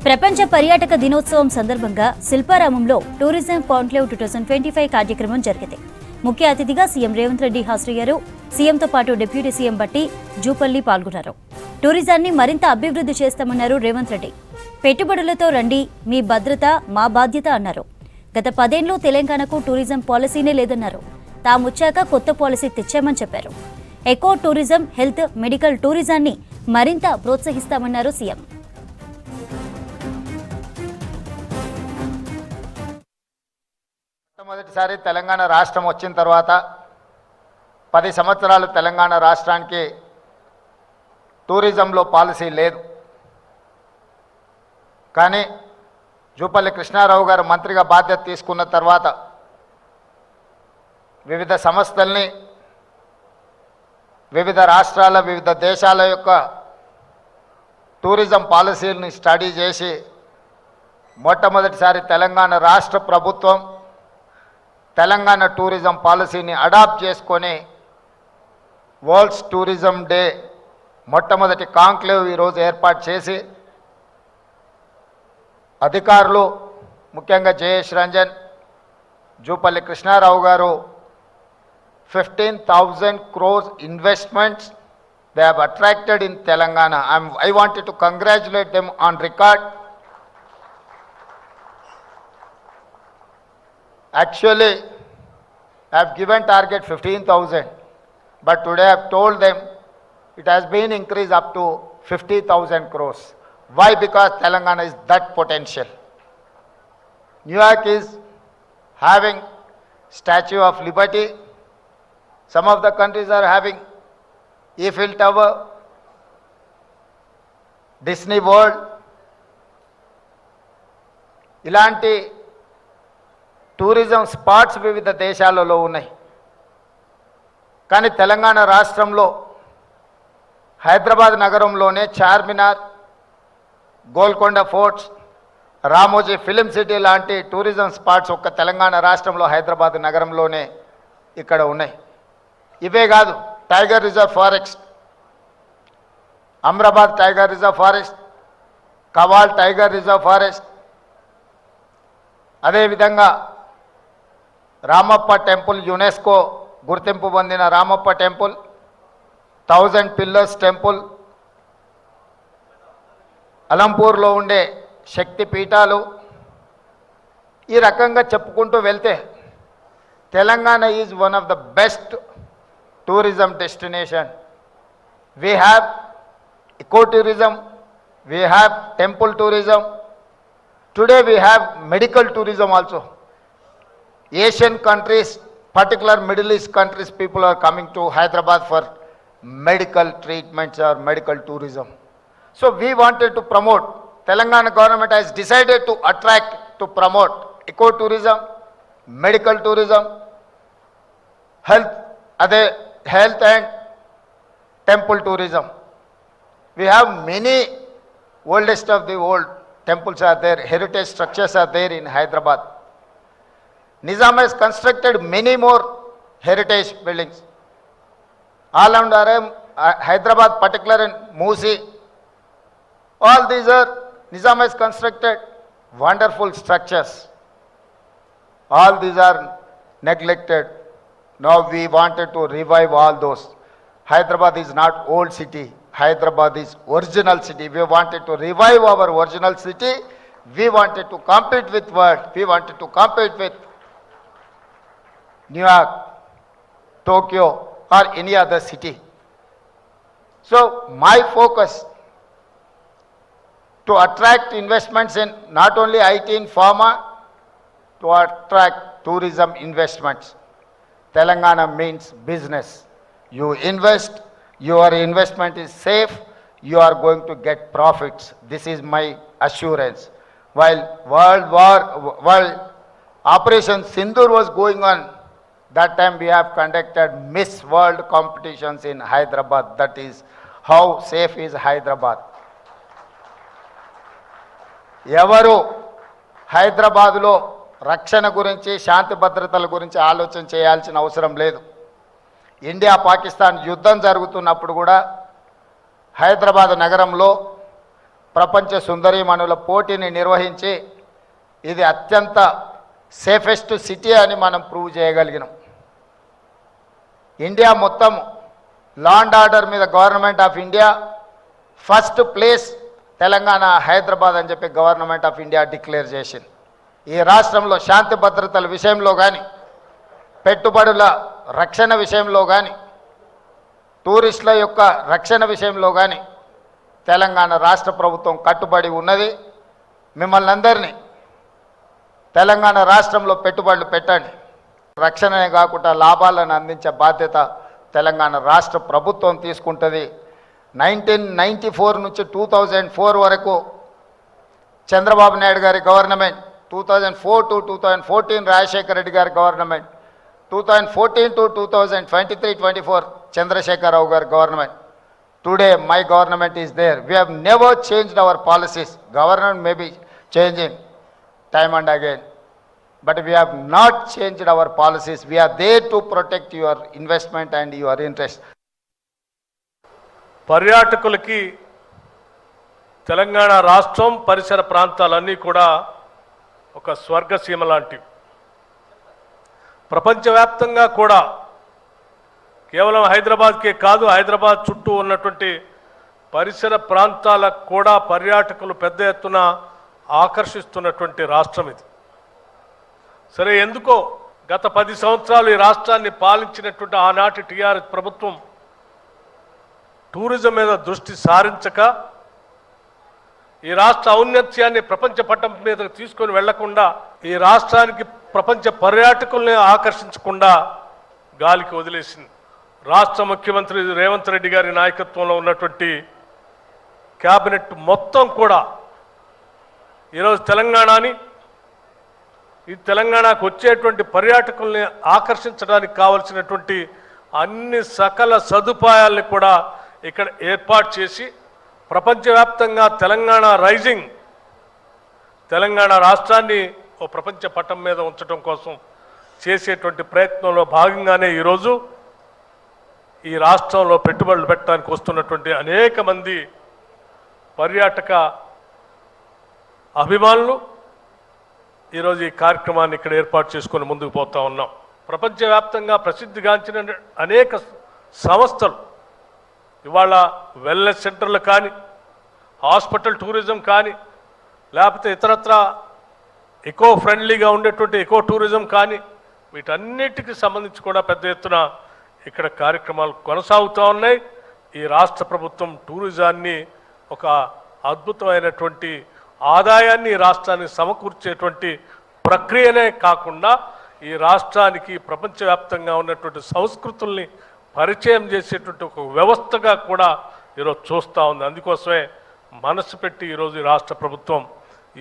ప్రపంచ పర్యాటక దినోత్సవం సందర్భంగా శిల్పారామంలో టూరిజం కాన్క్లేవ్ 2025 కార్యక్రమం జరిగింది. ముఖ్య అతిథిగా సీఎం రేవంత్ రెడ్డి హాజరయ్యారు. సీఎంతో పాటు డిప్యూటీ సీఎం బట్టి జూపల్లి పాల్గొన్నారు. టూరిజాన్ని మరింత అభివృద్ధి చేస్తామన్నారు రేవంత్ రెడ్డి. పెట్టుబడులతో రండి, మీ భద్రత మా బాధ్యత అన్నారు. గత 10 ఏళ్లు తెలంగాణకు టూరిజం పాలసీనే లేదన్నారు. తామొచ్చాక కొత్త పాలసీ తెచ్చామని చెప్పారు. ఎకో టూరిజం, హెల్త్, మెడికల్ టూరిజాన్ని మరింత ప్రోత్సహిస్తామన్నారు సీఎం. మొదటిసారి తెలంగాణ రాష్ట్రం వచ్చిన తర్వాత 10 సంవత్సరాలు తెలంగాణ రాష్ట్రానికి టూరిజంలో పాలసీ లేదు. కానీ జూపల్లి కృష్ణారావు గారు మంత్రిగా బాధ్యత తీసుకున్న తర్వాత వివిధ సంస్థల్ని, వివిధ రాష్ట్రాల, వివిధ దేశాల యొక్క టూరిజం పాలసీలని స్టడీ చేసి మొట్టమొదటిసారి తెలంగాణ రాష్ట్ర ప్రభుత్వం తెలంగాణ టూరిజం పాలసీని అడాప్ట్ చేసుకొని వరల్డ్స్ టూరిజం డే మొట్టమొదటి కాంక్లేవ్ ఈరోజు ఏర్పాటు చేసి అధికారులు, ముఖ్యంగా జయేష్ రంజన్, జూపల్లి కృష్ణారావు గారు 15,000 crores investments they have attracted in Telangana. I wanted to congratulate them on record. Actually, I have given target 15,000, but today I have told them it has been increased up to 50,000 crores. Why? Because Telangana is that potential. New York is having Statue of Liberty. Some of the countries are having Eiffel Tower, Disney World. ఇలాంటి tourism spots వివిధ దేశాలలో ఉన్నాయి. కానీ తెలంగాణ రాష్ట్రంలో హైదరాబాద్ నగరంలోనే Charminar, Golconda forts, Ramoji film city లాంటి tourism spots ఒక్క తెలంగాణ రాష్ట్రంలో హైదరాబాద్ నగరంలోనే ఇక్కడ ఉన్నాయి. ఇవే కాదు, tiger reserve forest, Amrabad tiger reserve forest, Kawal tiger reserve forest, అదేవిధంగా రామప్ప టెంపుల్, యునెస్కో గుర్తింపు పొందిన రామప్ప టెంపుల్, 1000 పిల్లర్స్ టెంపుల్, అలంపూర్లో ఉండే శక్తి పీఠాలు, ఈ రకంగా చెప్పుకుంటూ వెళ్తే Telangana is one of the best tourism destination. We have ecotourism, we have temple tourism. Today we have medical tourism also. Asian countries, particular Middle East countries, people are coming to Hyderabad for medical treatments or medical tourism. So we wanted to promote, Telangana government has decided to attract, to promote ecotourism, medical tourism, health and temple tourism. We have many oldest of the old temples are there, heritage structures are there in Hyderabad. Nizam has constructed many more heritage buildings. All around Hyderabad, particular in Musi, all these are Nizam has constructed wonderful structures. All these are neglected. Now we wanted to revive all those. Hyderabad is not old city. Hyderabad is original city. We wanted to revive our original city. We wanted to compete with world. We wanted to compete with New York, Tokyo or any other city. So my focus to attract investments in not only IT and pharma, to attract tourism investments. Telangana means business. You invest, your investment is safe, you are going to get profits. This is my assurance. While world Operation Sindoor was going on, that time we have conducted Miss World competitions in Hyderabad. That is how safe is Hyderabad. ఎవరు హైదరాబాద్లో రక్షణ గురించి, శాంతి భద్రతల గురించి ఆలోచన చేయాల్సిన అవసరం లేదు. ఇండియా పాకిస్తాన్ యుద్ధం జరుగుతున్నప్పుడు కూడా హైదరాబాద్ నగరంలో ప్రపంచ సుందరీమణుల పోటీని నిర్వహించి ఇది అత్యంత సేఫెస్ట్ సిటీ అని మనం ప్రూవ్ చేయగలిగినాం. ఇండియా మొత్తం లా అండ్ ఆర్డర్ మీద government of India first place Telangana Hyderabad అని చెప్పి గవర్నమెంట్ ఆఫ్ ఇండియా డిక్లేర్ చేసింది. ఈ రాష్ట్రంలో శాంతి భద్రతల విషయంలో కానీ, పెట్టుబడుల రక్షణ విషయంలో కానీ, టూరిస్టుల యొక్క రక్షణ విషయంలో కానీ తెలంగాణ రాష్ట్ర ప్రభుత్వం కట్టుబడి ఉన్నది. మిమ్మల్ని అందరినీ తెలంగాణ రాష్ట్రంలో పెట్టుబడులు పెట్టండి, రక్షణనే కాకుండా లాభాలను అందించే బాధ్యత తెలంగాణ రాష్ట్ర ప్రభుత్వం తీసుకుంటుంది. 1994 నుంచి 2004 వరకు చంద్రబాబు నాయుడు గారి గవర్నమెంట్, 2004 to 2014 రాజశేఖర రెడ్డి గారి గవర్నమెంట్, 2014 to 2023-24 చంద్రశేఖరరావు గారి government. Today my government is there. We have never changed our policies. Government may be changing time and again, but we have not changed our policies. We are there to protect your investment and your interest. పర్యాటకులకి తెలంగాణ రాష్ట్రం పరిసర ప్రాంతాలన్నీ కూడా ఒక స్వర్గసీమ లాంటివి. ప్రపంచవ్యాప్తంగా కూడా కేవలం హైదరాబాద్కే కాదు, హైదరాబాద్ చుట్టూ ఉన్నటువంటి పరిసర ప్రాంతాలకు కూడా పర్యాటకులు పెద్ద ఎత్తున ఆకర్షిస్తున్నటువంటి రాష్ట్రం ఇది. సరే, ఎందుకో గత 10 సంవత్సరాలు ఈ రాష్ట్రాన్ని పాలించినటువంటి ఆనాటి టీఆర్ఎస్ ప్రభుత్వం టూరిజం మీద దృష్టి సారించక ఈ రాష్ట్ర ఔన్నత్యాన్ని ప్రపంచ పటం మీద తీసుకొని వెళ్లకుండా, ఈ రాష్ట్రానికి ప్రపంచ పర్యాటకుల్ని ఆకర్షించకుండా గాలికి వదిలేసింది. రాష్ట్ర ముఖ్యమంత్రి రేవంత్ రెడ్డి గారి నాయకత్వంలో ఉన్నటువంటి క్యాబినెట్ మొత్తం కూడా ఈరోజు తెలంగాణని, ఈ తెలంగాణకు వచ్చేటువంటి పర్యాటకుల్ని ఆకర్షించడానికి కావలసినటువంటి అన్ని సకల సదుపాయాల్ని కూడా ఇక్కడ ఏర్పాటు చేసి ప్రపంచవ్యాప్తంగా తెలంగాణ రైజింగ్, తెలంగాణ రాష్ట్రాన్ని ఓ ప్రపంచ పటం మీద ఉంచడం కోసం చేసేటువంటి ప్రయత్నంలో భాగంగానే ఈరోజు ఈ రాష్ట్రంలో పెట్టుబడులు పెట్టడానికి వస్తున్నటువంటి అనేక మంది పర్యాటక అభిమానులు ఈరోజు ఈ కార్యక్రమాన్ని ఇక్కడ ఏర్పాటు చేసుకొని ముందుకు పోతా ఉన్నాం. ప్రపంచవ్యాప్తంగా ప్రసిద్ధిగాంచిన అనేక సంస్థలు ఇవాళ వెల్నెస్ సెంటర్లు కానీ, హాస్పిటల్ టూరిజం కానీ, లేకపోతే ఇతరత్ర ఎకో ఫ్రెండ్లీగా ఉండేటువంటి ఎకో టూరిజం కానీ, వీటన్నిటికి సంబంధించి కూడా పెద్ద ఎత్తున ఇక్కడ కార్యక్రమాలు కొనసాగుతూ ఉన్నాయి. ఈ రాష్ట్ర ప్రభుత్వం టూరిజాన్ని ఒక అద్భుతమైనటువంటి ఆదాయాన్ని రాష్ట్రానికి సమకూర్చేటువంటి ప్రక్రియనే కాకుండా ఈ రాష్ట్రానికి ప్రపంచవ్యాప్తంగా ఉన్నటువంటి సంస్కృతుల్ని పరిచయం చేసేటువంటి ఒక వ్యవస్థగా కూడా ఈరోజు చూస్తూ ఉంది. అందుకోసమే మనసు పెట్టి ఈరోజు ఈ రాష్ట్ర ప్రభుత్వం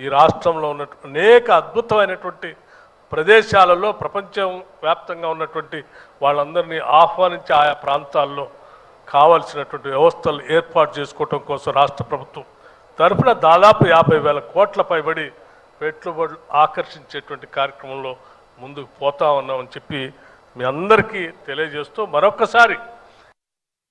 ఈ రాష్ట్రంలో ఉన్న అనేక అద్భుతమైనటువంటి ప్రదేశాలలో ప్రపంచం వ్యాప్తంగా ఉన్నటువంటి వాళ్ళందరినీ ఆహ్వానించి ఆయా ప్రాంతాల్లో కావాల్సినటువంటి వ్యవస్థలు ఏర్పాటు చేసుకోవటం కోసం రాష్ట్ర ప్రభుత్వం తరఫున దాదాపు 50,000 కోట్ల పైబడి పెట్టుబడులు ఆకర్షించేటువంటి కార్యక్రమంలో ముందుకు పోతా ఉన్నామని చెప్పి మీ అందరికీ తెలియజేస్తూ మరొకసారి